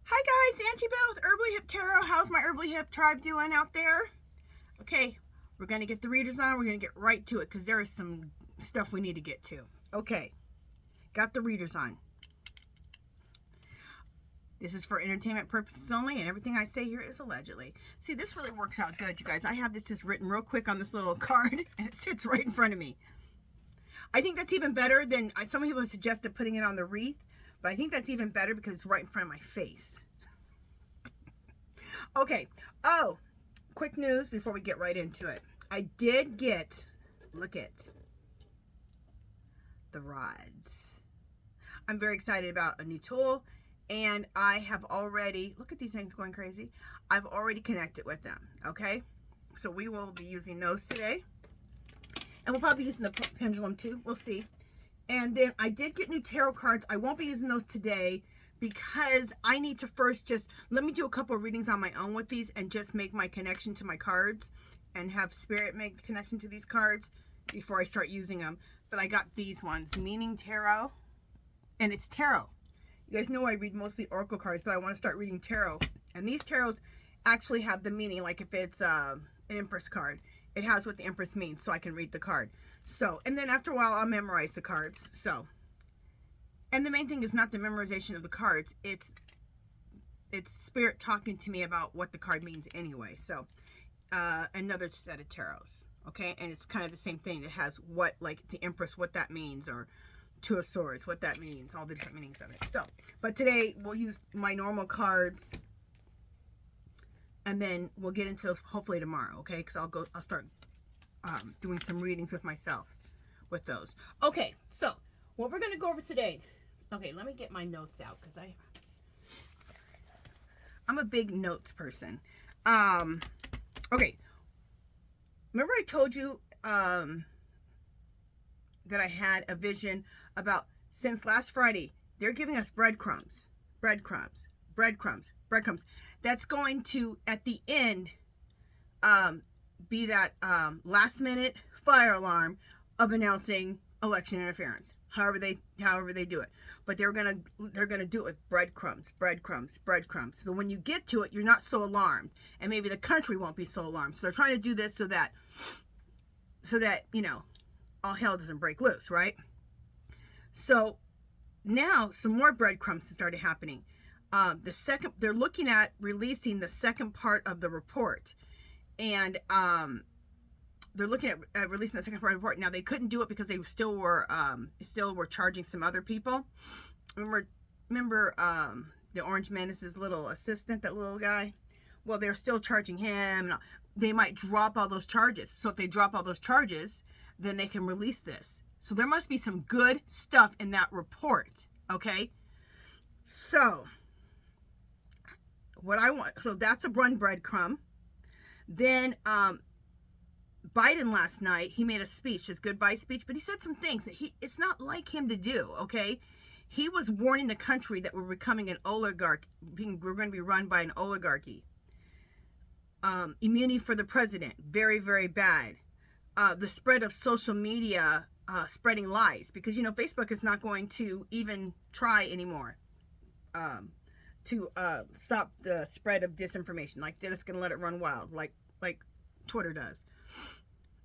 Hi guys, Angie Bell with Herbally Hip Tarot. How's my Herbally Hip tribe doing out there? Okay, we're going to get the readers on. We're going to get right to it because there is some stuff we need to get to. Okay, got the readers on. This is for entertainment purposes only, and everything I say here is allegedly. See, this really works out good, you guys. I have this just written real quick on this little card, and it sits right in front of me. I think that's even better than, some people have suggested putting it on the wreath, but I think that's even better because it's right in front of my face. Okay. Oh, quick news before we get right into it. I did get, look at the rods. I'm very excited about a new tool, and I have already, look at these things going crazy. I've already connected with them, okay? So we will be using those today. And we'll probably be using the pendulum too. We'll see. And then I did get new tarot cards. I won't be using those today because I need to first just, let me do a couple of readings on my own with these and just make my connection to my cards and have Spirit make the connection to these cards before I start using them. But I got these ones, Meaning Tarot, and it's tarot. You guys know I read mostly oracle cards, but I want to start reading tarot. And these tarots actually have the meaning, like if it's an Empress card, it has what the Empress means, so I can read the card. So, and then after a while, I'll memorize the cards. So, and the main thing is not the memorization of the cards. It's Spirit talking to me about what the card means anyway. So, another set of tarots, okay? And it's kind of the same thing. It has what, like the Empress, what that means, or Two of Swords, what that means, all the different meanings of it. So, but today we'll use my normal cards, and then we'll get into those hopefully tomorrow, okay? Because I'll start doing some readings with myself with those. Okay, so what we're gonna go over today. Okay, let me get my notes out because I'm a big notes person. Okay, remember I told you that I had a vision about, since last Friday, they're giving us breadcrumbs. That's going to, at the end, be that last minute fire alarm of announcing election interference. However they do it. But they're gonna do it with breadcrumbs. So when you get to it, you're not so alarmed. And maybe the country won't be so alarmed. So they're trying to do this so that you know, all hell doesn't break loose, right? So now some more breadcrumbs have started happening. They're looking at releasing the second part of the report, and they're looking at releasing the second part of the report. Now they couldn't do it because they still were charging some other people. Remember the Orange Menace's little assistant, that little guy? Well, they're still charging him. They might drop all those charges. So if they drop all those charges, then they can release this. So there must be some good stuff in that report, okay? So what I want, so that's a breadcrumb. Then Biden last night, he made a speech, his goodbye speech, but he said some things that it's not like him to do, okay? He was warning the country that we're becoming an oligarchy, we're going to be run by an oligarchy. Immunity for the president, very, very bad. The spread of social media spreading lies, because, you know, Facebook is not going to even try anymore to stop the spread of disinformation. Like, they're just going to let it run wild, like Twitter does.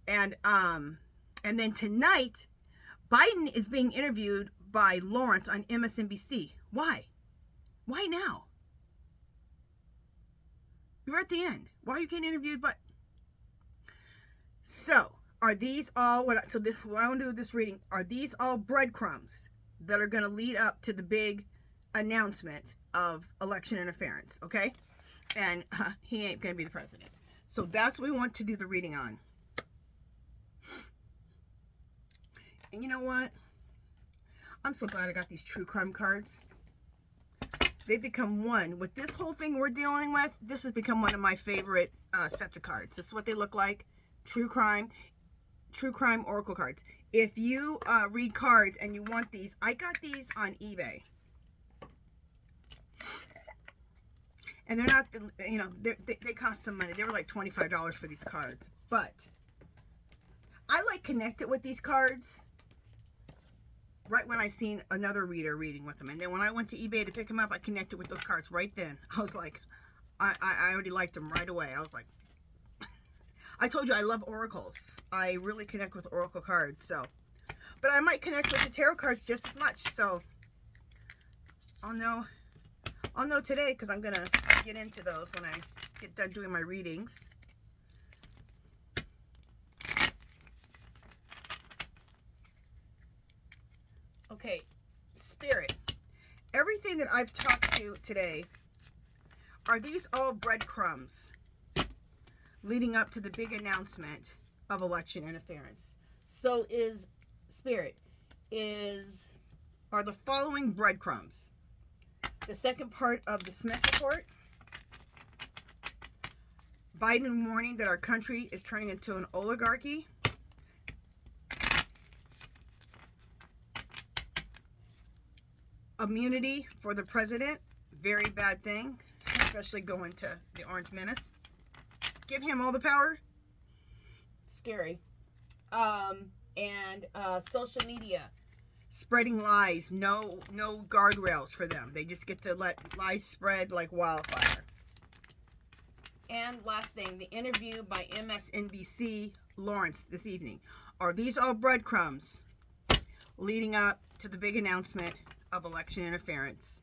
And then tonight, Biden is being interviewed by Lawrence on MSNBC. Why now? You're at the end. Why are you getting interviewed? But so are these all what I want to do with this reading? Are these all breadcrumbs that are going to lead up to the big announcement of election interference? Okay, and he ain't going to be the president. So that's what we want to do the reading on. And you know what? I'm so glad I got these true crime cards. They've become one with this whole thing we're dealing with. This has become one of my favorite sets of cards. This is what they look like. True crime oracle cards. If you read cards and you want these, I got these on eBay. And they're not, you know, they cost some money. They were like $25 for these cards. But I like connected with these cards right when I seen another reader reading with them. And then when I went to eBay to pick them up, I connected with those cards right then. I was like, I already liked them right away. I was like, I told you I love oracles. I really connect with oracle cards. So, but I might connect with the tarot cards just as much. So I'll know today, because I'm gonna get into those when I get done doing my readings. Okay, Spirit. Everything that I've talked to today, are these all breadcrumbs leading up to the big announcement of election interference? So is Spirit, are the following breadcrumbs: the second part of the Smith report, Biden warning that our country is turning into an oligarchy, immunity for the president, very bad thing, especially going to the Orange Menace. Give him all the power. Scary. And social media, spreading lies. No guardrails for them. They just get to let lies spread like wildfire. And last thing, the interview by MSNBC Lawrence this evening. Are these all breadcrumbs leading up to the big announcement of election interference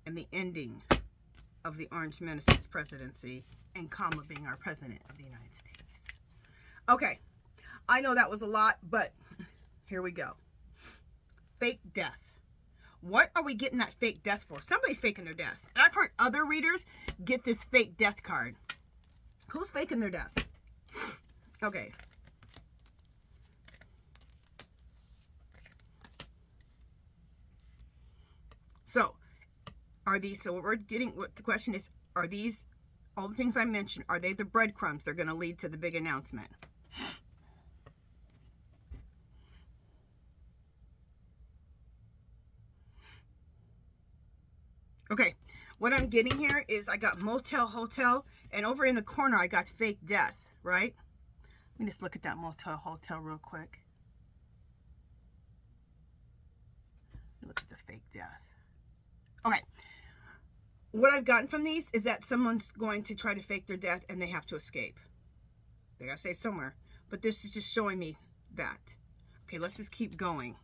and the ending of the Orange Menace's presidency and Kamala being our president of the United States? Okay, I know that was a lot, but here we go. Fake death. What are we getting that fake death for? Somebody's faking their death. And I've heard other readers get this fake death card. Who's faking their death? Okay. So, what we're getting, what the question is, are these, all the things I mentioned, are they the breadcrumbs that are going to lead to the big announcement? Okay, what I'm getting here is I got motel, hotel, and over in the corner I got fake death, right? Let me just look at that motel, hotel real quick. Look at the fake death. Okay, what I've gotten from these is that someone's going to try to fake their death and they have to escape. They gotta stay somewhere. But this is just showing me that. Okay, let's just keep going.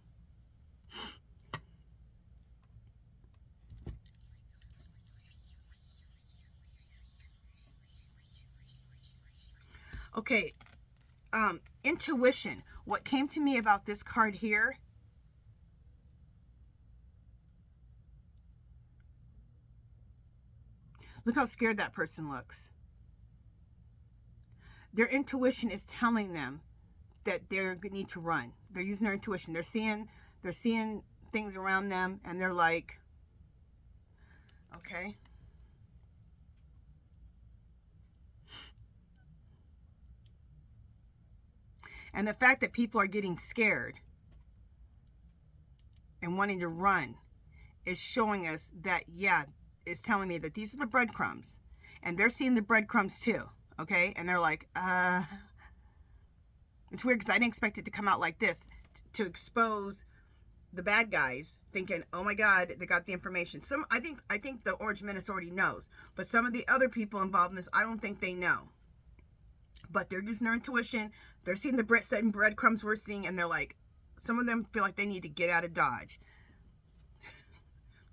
Okay, intuition. What came to me about this card here, look how scared that person looks. Their intuition is telling them that they need to run. They're using their intuition. They're seeing things around them, and they're like, okay. And the fact that people are getting scared and wanting to run is showing us that, yeah, it's telling me that these are the breadcrumbs. And they're seeing the breadcrumbs too, okay? And they're like, it's weird because I didn't expect it to come out like this, to expose the bad guys, thinking, oh my God, they got the information. I think the Orange Menace already knows, but some of the other people involved in this, I don't think they know. But they're using their intuition. They're seeing the certain breadcrumbs we're seeing, and they're like, some of them feel like they need to get out of Dodge.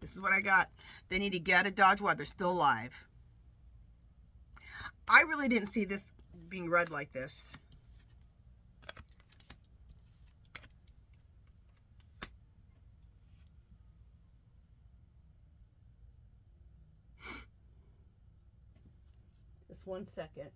This is what I got. They need to get out of Dodge while they're still alive. I really didn't see this being read like this. Just 1 second.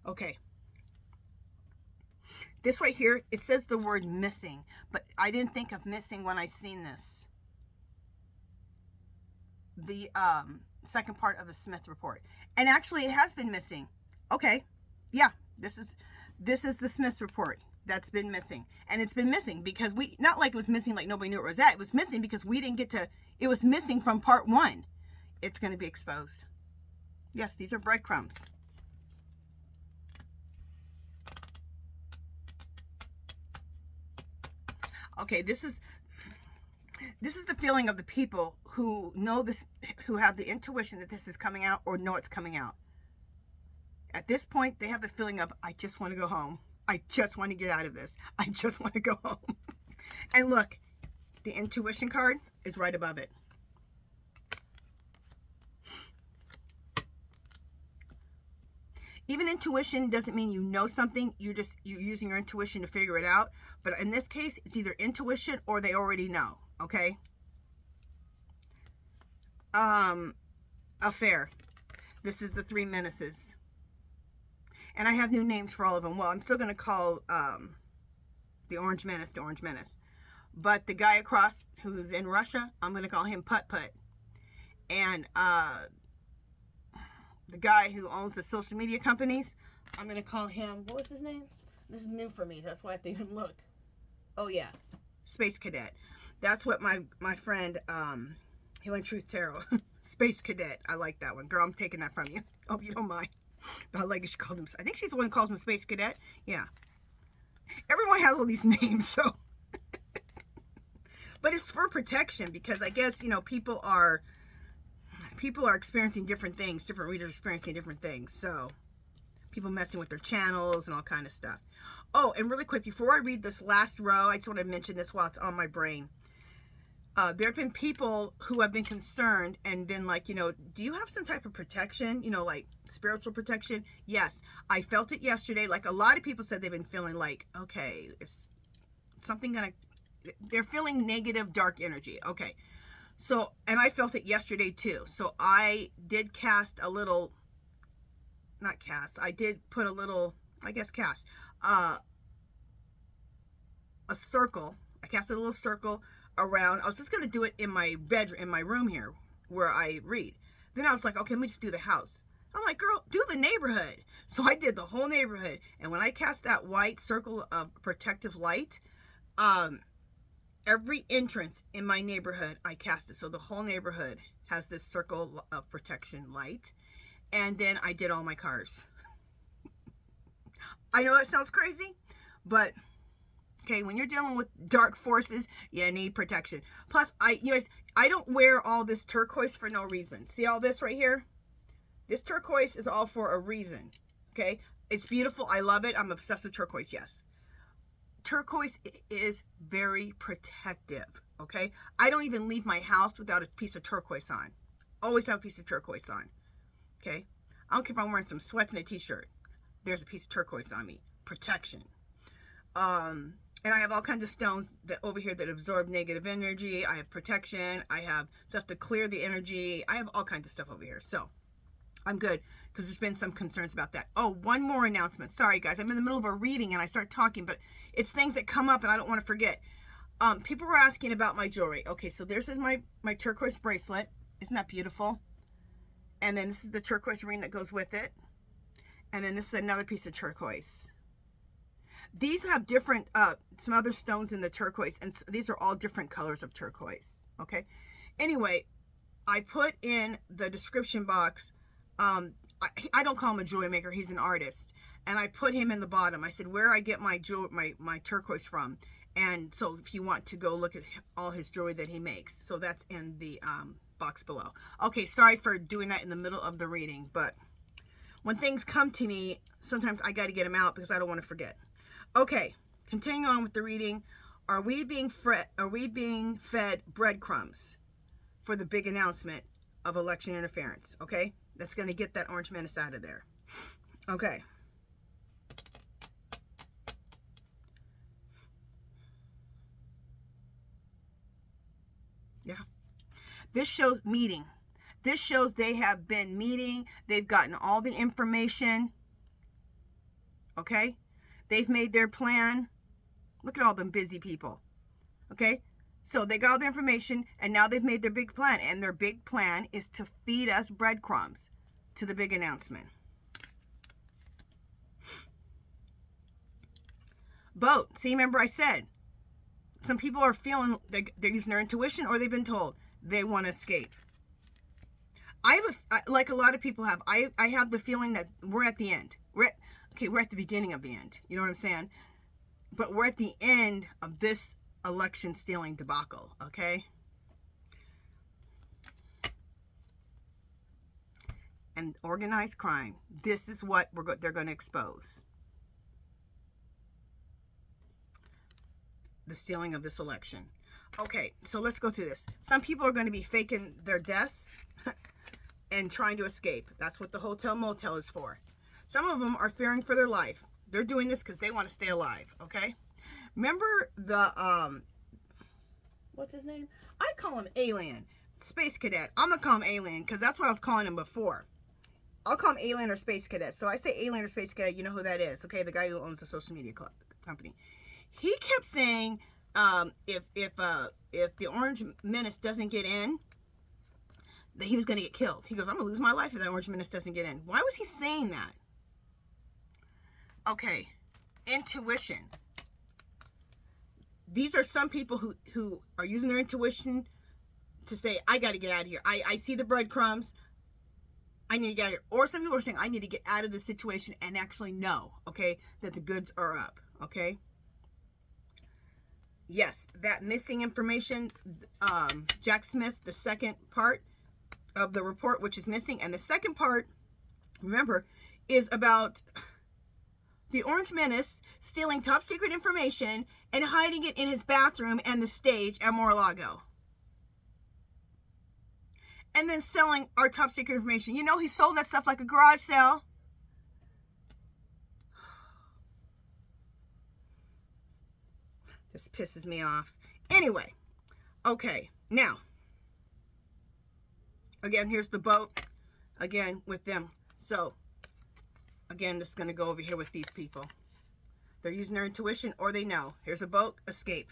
Okay. This right here, it says the word missing, but I didn't think of missing when I seen this. The second part of the Smith report. And actually it has been missing. Okay. Yeah, this is the Smith report. that's been missing. And it's been missing because not like it was missing like nobody knew it was at. It was missing because we didn't get to, it was missing from part 1. It's going to be exposed. Yes, these are breadcrumbs. Okay, this is the feeling of the people who know this, who have the intuition that this is coming out or know it's coming out. At this point, they have the feeling of, I just want to go home. I just want to get out of this. I just want to go home. And look, the intuition card is right above it. Even intuition doesn't mean you know something. You're using your intuition to figure it out. But in this case, it's either intuition or they already know. Okay? Affair. This is the 3 menaces. And I have new names for all of them. Well, I'm still going to call the Orange Menace the Orange Menace. But the guy across who's in Russia, I'm going to call him Put Put. And the guy who owns the social media companies, I'm going to call him, what was his name? This is new for me. That's why I have to even look. Oh, yeah. Space Cadet. That's what my friend, Healing Truth Tarot, Space Cadet. I like that one. Girl, I'm taking that from you. Hope you don't mind. I like it. She called him, I think she's the one who calls him Space Cadet. Yeah. Everyone has all these names, so. But it's for protection because I guess, you know, people are experiencing different things. Different readers are experiencing different things. So people messing with their channels and all kind of stuff. Oh, and really quick, before I read this last row, I just want to mention this while it's on my brain. There have been people who have been concerned and been like, you know, do you have some type of protection? You know, like spiritual protection? Yes. I felt it yesterday. Like a lot of people said they've been feeling like, okay, is something they're feeling negative, dark energy. Okay. So, and I felt it yesterday too. So I did cast a little, not cast, I did put a little, I guess cast, a circle. I casted a little circle around. I was just going to do it in my bedroom, in my room here where I read. Then I was like, okay, let me just do the house. I'm like, girl, do the neighborhood. So I did the whole neighborhood. And when I cast that white circle of protective light, every entrance in my neighborhood, I cast it. So the whole neighborhood has this circle of protection light. And then I did all my cars. I know that sounds crazy, but okay, when you're dealing with dark forces, you need protection. Plus, you guys, I don't wear all this turquoise for no reason. See all this right here? This turquoise is all for a reason. Okay? It's beautiful. I love it. I'm obsessed with turquoise, yes. Turquoise is very protective. Okay? I don't even leave my house without a piece of turquoise on. Always have a piece of turquoise on. Okay? I don't care if I'm wearing some sweats and a t-shirt. There's a piece of turquoise on me. Protection. And I have all kinds of stones that over here that absorb negative energy. I have protection. I have stuff to clear the energy. I have all kinds of stuff over here. So I'm good because there's been some concerns about that. Oh, one more announcement. Sorry, guys. I'm in the middle of a reading and I start talking, but it's things that come up and I don't want to forget. People were asking about my jewelry. Okay, so this is my turquoise bracelet. Isn't that beautiful? And then this is the turquoise ring that goes with it. And then this is another piece of turquoise. These have different, some other stones in the turquoise, and these are all different colors of turquoise, okay? Anyway, I put in the description box, I don't call him a jewelry maker, he's an artist, and I put him in the bottom. I said where I get my turquoise from, and so if you want to go look at all his jewelry that he makes, so that's in the box below. Okay, sorry for doing that in the middle of the reading, but when things come to me, sometimes I got to get them out because I don't want to forget. Okay, continuing on with the reading. Are we being fed breadcrumbs for the big announcement of election interference? Okay, that's going to get that orange menace out of there. Okay. Yeah. This shows meeting. This shows they have been meeting. They've gotten all the information. Okay. They've made their plan. Look at all them busy people. Okay? So they got all the information and now they've made their big plan. And their big plan is to feed us breadcrumbs to the big announcement. Boat. See, remember I said, some people are feeling they're using their intuition, or they've been told they want to escape. Like a lot of people have, I have the feeling that we're at the end. We're at the beginning of the end. You know what I'm saying? But we're at the end of this election stealing debacle, okay? And organized crime. This is what they're going to expose. The stealing of this election. Okay, so let's go through this. Some people are going to be faking their deaths and trying to escape. That's what the hotel motel is for. Some of them are fearing for their life. They're doing this because they want to stay alive, okay? Remember the, what's his name? I call him Alien. Space Cadet. I'm going to call him Alien because that's what I was calling him before. I'll call him Alien or Space Cadet. So I say Alien or Space Cadet, you know who that is, okay? The guy who owns the social media company. He kept saying, if the Orange Menace doesn't get in, that he was going to get killed. He goes, I'm going to lose my life if that Orange Menace doesn't get in. Why was he saying that? Okay, intuition. These are some people who are using their intuition to say, I got to get out of here. I see the breadcrumbs. I need to get out of here. Or some people are saying, I need to get out of this situation and actually know, okay, that the goods are up, okay? Yes, that missing information, Jack Smith, the second part of the report, which is missing. And the second part, remember, is about the Orange Menace stealing top secret information and hiding it in his bathroom and the stage at Mar-a-Lago. And then selling our top secret information. You know, he sold that stuff like a garage sale. This pisses me off. Anyway, okay, now, again, here's the boat, again, with them. So, again, this is going to go over here with these people. They're using their intuition, or they know. Here's a boat, escape.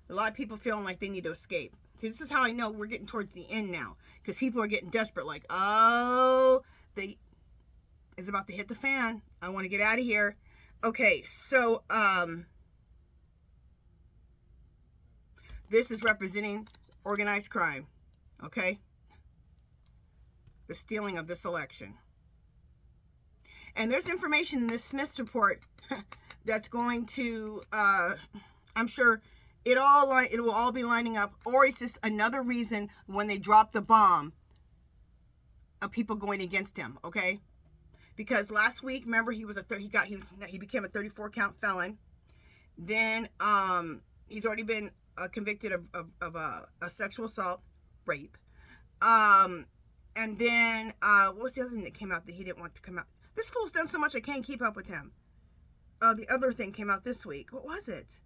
A lot of people feeling like they need to escape. See, this is how I know we're getting towards the end now, because people are getting desperate, like, oh, it's about to hit the fan. I want to get out of here. Okay, so, this is representing organized crime, okay? The stealing of this election. And there's information in this Smith report that's going to, I'm sure it will all be lining up, or it's just another reason when they drop the bomb of people going against him, okay? Because last week, remember, he became a 34 count felon. Then he's already been convicted of a sexual assault, rape. And then, what was the other thing that came out that he didn't want to come out? This fool's done so much I can't keep up with him. The other thing came out this week. What was it?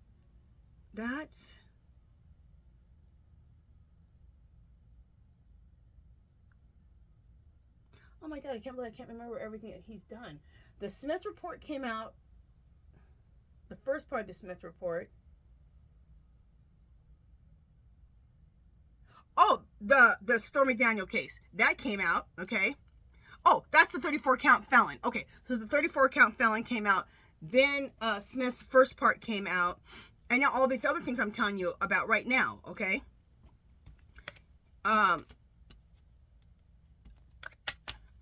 Oh my God, I can't remember everything that he's done. The Smith report came out, the first part of the Smith report. Oh, the Stormy Daniel case. That came out, okay? Oh, that's the 34 count felon. Okay, so the 34 count felon came out. Then Smith's first part came out. And now all these other things I'm telling you about right now, okay?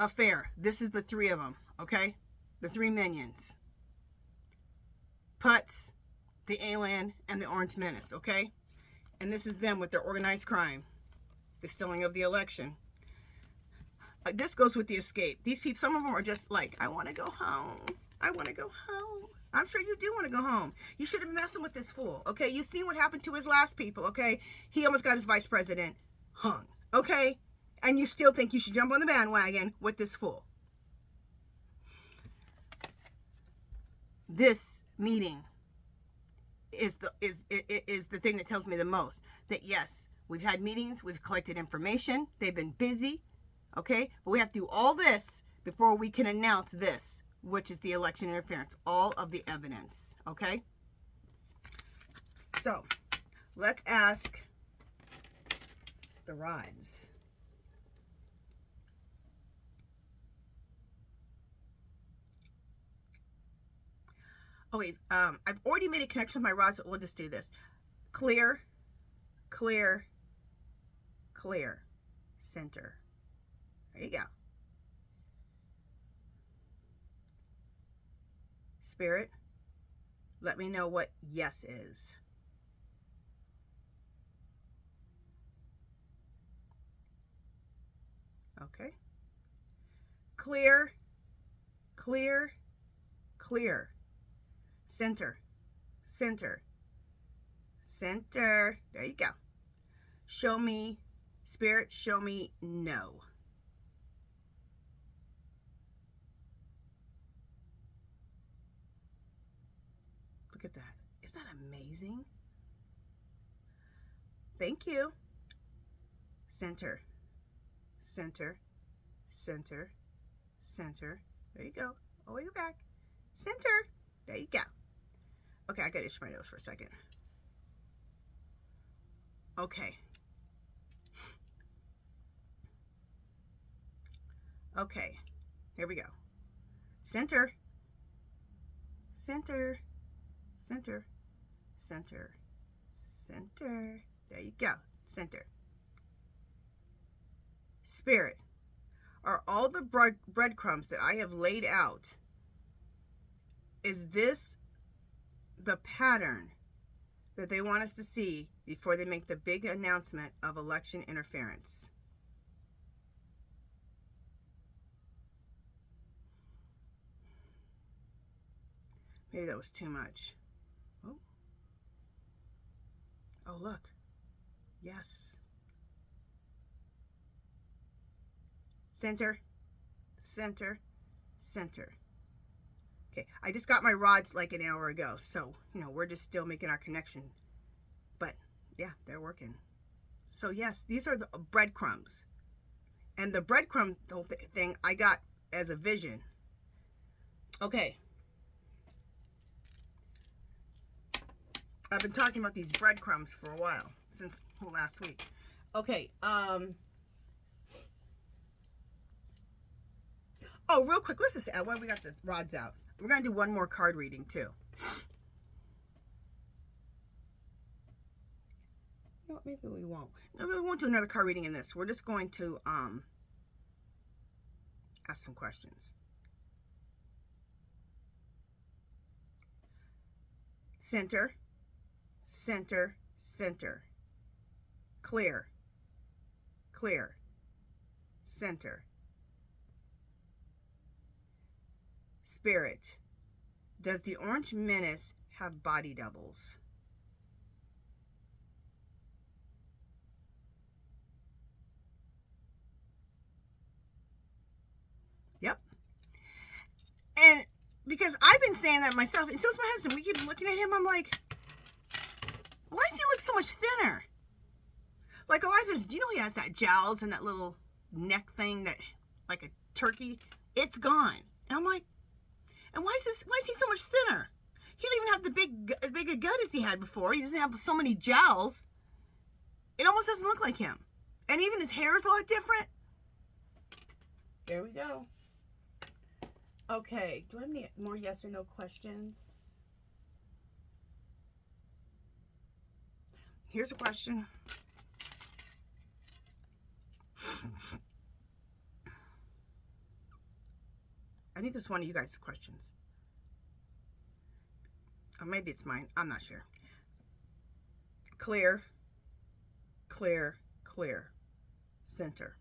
Affair. This is the three of them, okay? The three minions. Putz, the Alien, and the Orange Menace, okay? And this is them with their organized crime. The stealing of the election. This goes with the escape. These people, some of them are just like, I want to go home. I want to go home. I'm sure you do want to go home. You should have messing with this fool, okay? You've seen what happened to his last people, okay? He almost got his vice president hung, okay? And you still think you should jump on the bandwagon with this fool. This meeting is the thing that tells me the most. That yes, we've had meetings, we've collected information, they've been busy, okay? But we have to do all this before we can announce this, which is the election interference, all of the evidence, okay? So, let's ask the rods. Okay, I've already made a connection with my rods, but we'll just do this. Clear, clear, clear, center. There you go. Spirit, let me know what yes is. Okay. Clear, clear, clear. Center, center, center. There you go. Show me, Spirit, show me no. Look at that. Isn't that amazing? Thank you. Center, center, center, center. There you go. All the way back. Center. There you go. Okay, I gotta itch my nose for a second. Okay. Okay. Here we go. Center. Center. Center. Center. Center. There you go. Center. Spirit, are all the breadcrumbs that I have laid out, is this the pattern that they want us to see before they make the big announcement of election interference? Maybe that was too much. Oh, oh look. Yes. Center, center, center. Okay, I just got my rods like an hour ago, so, you know, we're just still making our connection. But, yeah, they're working. So, yes, these are the breadcrumbs. And the breadcrumb thing I got as a vision. Okay. I've been talking about these breadcrumbs for a while, since last week. Okay, oh, real quick, let's just add, while we got the rods out, we're going to do one more card reading, too. You know what, maybe we won't. No, we won't do another card reading in this. We're just going to ask some questions. Center, center, center. Clear, clear, center. Spirit, does the Orange Menace have body doubles? Yep. And because I've been saying that myself, and so's my husband, we keep looking at him, I'm like, why does he look so much thinner? Like a lot of his, you know, he has that jowls and that little neck thing that, like a turkey, it's gone. And I'm like, and why is he so much thinner? He don't even have as big a gut as he had before. He doesn't have so many jowls. It almost doesn't look like him. And even his hair is a lot different. There we go. Okay, do I have any more yes or no questions? Here's a question. I think this is one of you guys' questions. Or maybe it's mine. I'm not sure. Clear, clear, clear. Center.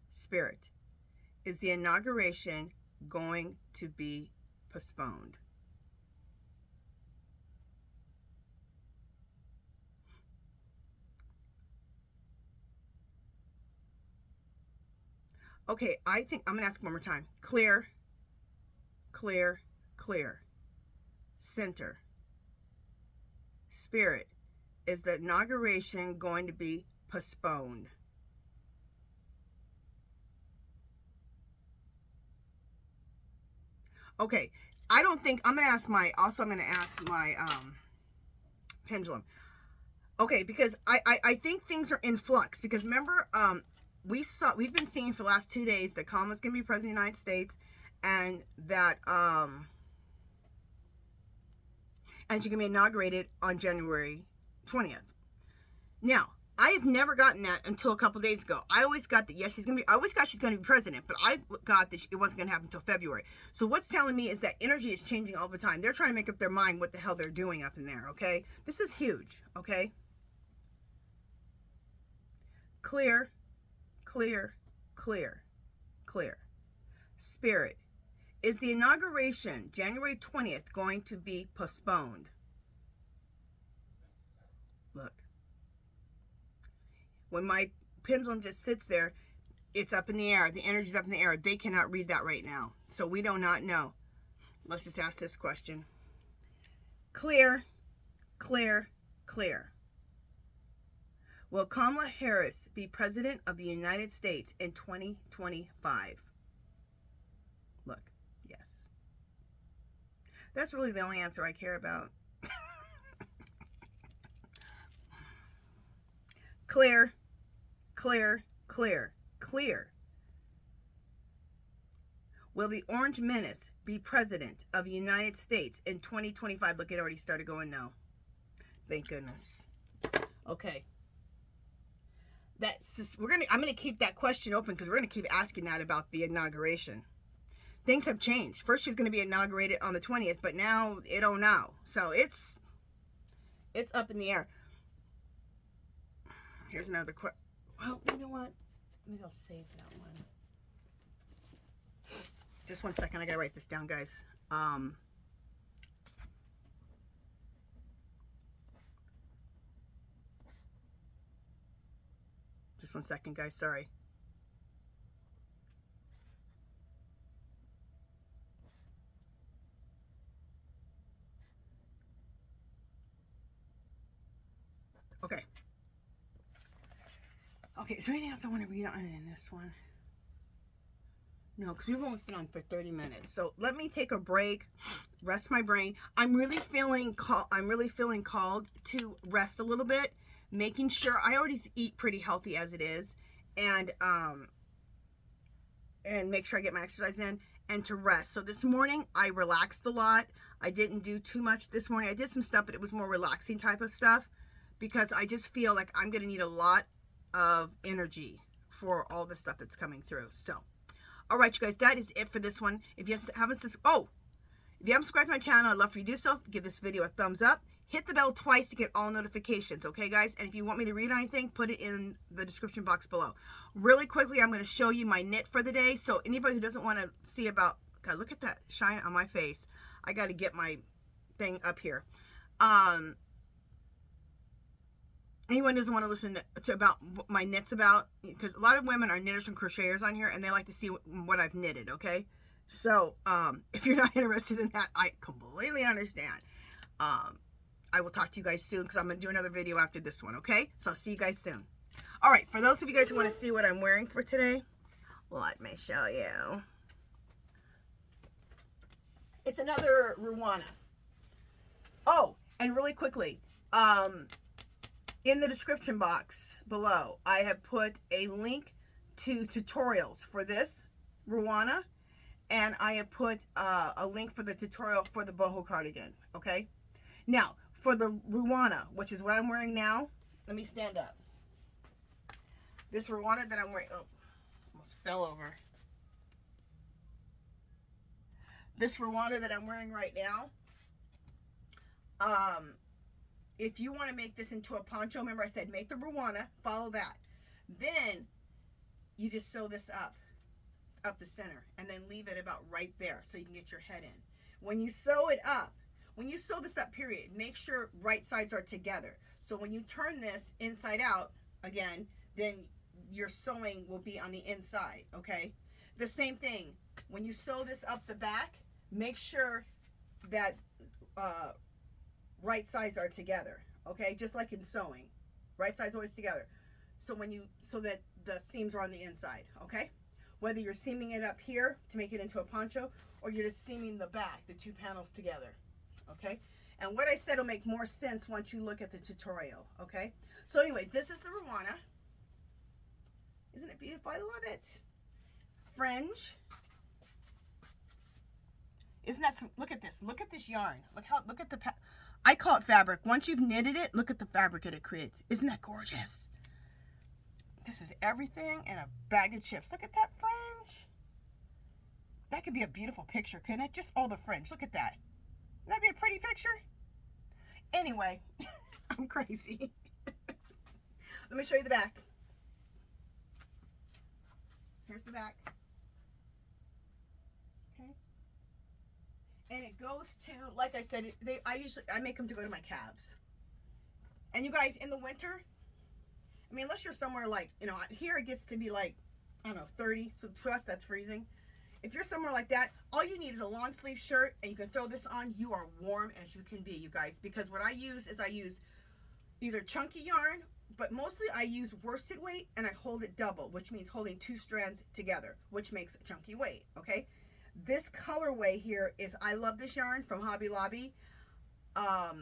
Spirit, is the inauguration going to be postponed? Okay, I think I'm going to ask one more time. Clear, clear, clear. Center. Spirit, is the inauguration going to be postponed? Okay, I don't think, I'm going to ask my, also I'm going to ask my pendulum. Okay, because I think things are in flux, because remember, we've been seeing for the last 2 days that Kamala's going to be president of the United States, and that and she's going to be inaugurated on January 20th. Now, I have never gotten that until a couple days ago. I always got that, yes, she's going to be, I always got she's going to be president, but I got that it wasn't going to happen until February. So what's telling me is that energy is changing all the time. They're trying to make up their mind what the hell they're doing up in there, okay? This is huge, okay? Clear, clear, clear, clear. Spirit, is the inauguration, January 20th, going to be postponed? Look. When my pendulum just sits there, it's up in the air. The energy's up in the air. They cannot read that right now. So we do not know. Let's just ask this question. Clear, clear, clear. Will Kamala Harris be president of the United States in 2025? Look, yes. That's really the only answer I care about. Clear, clear, clear, clear. Will the Orange Menace be president of the United States in 2025? Look, it already started going no. Thank goodness. Okay. That's just, I'm gonna keep that question open because we're gonna keep asking that about the inauguration. Things have changed. First, she's gonna be inaugurated on the 20th, but now it don't know. So it's up in the air. Here's another question. Well, you know what? Maybe I'll save that one. Just 1 second. I gotta write this down, guys. Just 1 second, guys. Sorry. Okay. Okay, is there anything else I want to read on in this one? No, because we've almost been on for 30 minutes. So let me take a break, rest my brain. I'm really feeling called to rest a little bit, making sure I already eat pretty healthy as it is, and make sure I get my exercise in and to rest. So this morning I relaxed a lot. I didn't do too much this morning. I did some stuff, but it was more relaxing type of stuff because I just feel like I'm going to need a lot of energy for all the stuff that's coming through. So, all right, you guys, that is it for this one. If you haven't subscribed to my channel, I'd love for you to do so. Give this video a thumbs up. Hit the bell twice to get all notifications, okay, guys? And if you want me to read anything, put it in the description box below. Really quickly, I'm going to show you my knit for the day. So anybody who doesn't want to see about, God, look at that shine on my face. I got to get my thing up here. Anyone doesn't want to listen to about what my knits about, because a lot of women are knitters and crocheters on here, and they like to see what I've knitted, okay? So, if you're not interested in that, I completely understand. I will talk to you guys soon, because I'm going to do another video after this one, okay? So, I'll see you guys soon. All right, for those of you guys who want to see what I'm wearing for today, let me show you. It's another RUANA. Oh, and really quickly, in the description box below, I have put a link to tutorials for this RUANA, and I have put a link for the tutorial for the BOHO cardigan, okay? Now, for the RUANA, which is what I'm wearing now, let me stand up. This RUANA that I'm wearing, oh, almost fell over. This RUANA that I'm wearing right now, if you want to make this into a poncho, remember I said make the RUANA, follow that. Then you just sew this up the center, and then leave it about right there so you can get your head in. When you sew it up, when you sew this up, period, make sure right sides are together. So when you turn this inside out again, then your sewing will be on the inside, okay? The same thing, when you sew this up the back, make sure that right sides are together, okay? Just like in sewing, right sides always together. So so that the seams are on the inside, okay? Whether you're seaming it up here to make it into a poncho, or you're just seaming the back, the two panels together, okay? And what I said will make more sense once you look at the tutorial, okay? So anyway, this is the RUANA. Isn't it beautiful? I love it. Fringe. Isn't that some, look at this yarn. Look at the, I call it fabric. Once you've knitted it, look at the fabric that it creates. Isn't that gorgeous? This is everything in a bag of chips. Look at that fringe. That could be a beautiful picture, couldn't it? Just all the fringe. Look at that. Wouldn't that be a pretty picture? Anyway, I'm crazy. Let me show you the back. Here's the back. Okay. And it goes to, like I said, I make them to go to my calves. And you guys, in the winter, I mean, unless you're somewhere like, you know, here it gets to be like, I don't know, 30. So to us, that's freezing. If you're somewhere like that, all you need is a long sleeve shirt and you can throw this on. You are warm as you can be, you guys. Because what I use is I use either chunky yarn, but mostly I use worsted weight and I hold it double, which means holding 2 strands together, which makes a chunky weight, okay? This colorway here is, I love this yarn from Hobby Lobby. I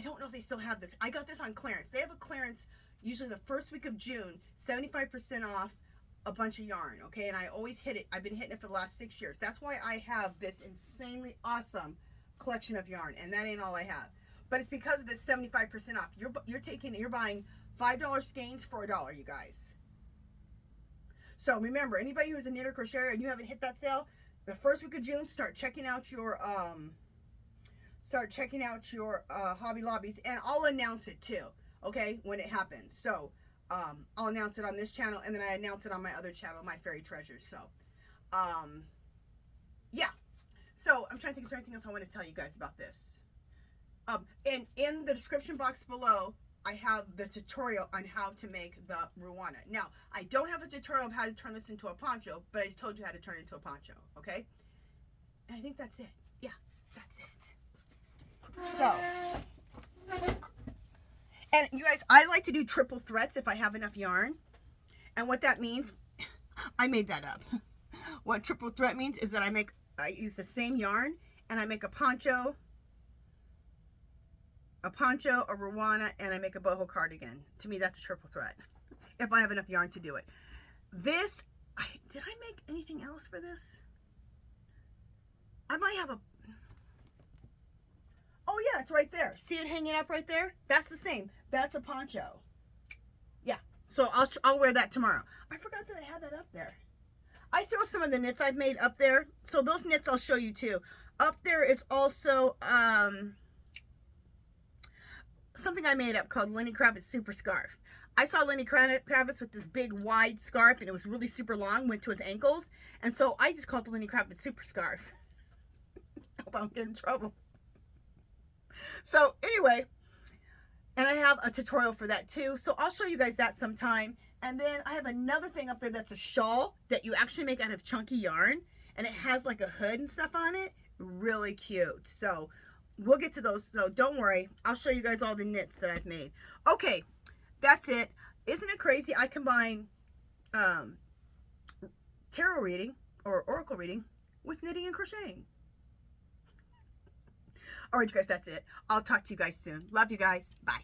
don't know if they still have this. I got this on clearance. They have a clearance usually the first week of June, 75% off a bunch of yarn, okay? And I always hit it. I've been hitting it for the last 6 years. That's why I have this insanely awesome collection of yarn, and that ain't all I have. But it's because of this 75% off. You're buying $5 skeins for $1, you guys. So remember, anybody who's a knitter crocheter and you haven't hit that sale, the first week of June, start checking out your Hobby Lobbies, and I'll announce it too, okay, when it happens. So I'll announce it on this channel, and then I announce it on my other channel, My Fairy Treasures. So yeah. So I'm trying to think, is there anything else I want to tell you guys about this? And in the description box below, I have the tutorial on how to make the RUANA. Now, I don't have a tutorial of how to turn this into a poncho, but I just told you how to turn it into a poncho, okay? And I think that's it. Yeah, that's it. So, and you guys, I like to do triple threats if I have enough yarn. And what that means, I made that up. What triple threat means is that I use the same yarn and I make a poncho, a RUANA, and I make a boho cardigan. To me, that's a triple threat. If I have enough yarn to do it. This, did I make anything else for this? I might have a, oh yeah, it's right there. See it hanging up right there? That's the same. That's a poncho. Yeah, so I'll wear that tomorrow. I forgot that I had that up there. I throw some of the knits I've made up there. So those knits I'll show you too. Up there is also something I made up called Lenny Kravitz Super Scarf. I saw Lenny Kravitz with this big wide scarf and it was really super long, went to his ankles. And so I just called it the Lenny Kravitz Super Scarf. Hope I don't get in trouble. So anyway, and I have a tutorial for that too. So I'll show you guys that sometime. And then I have another thing up there that's a shawl that you actually make out of chunky yarn. And it has like a hood and stuff on it. Really cute. So we'll get to those. So don't worry. I'll show you guys all the knits that I've made. Okay, that's it. Isn't it crazy? I combine tarot reading or oracle reading with knitting and crocheting. All right, you guys, that's it. I'll talk to you guys soon. Love you guys. Bye.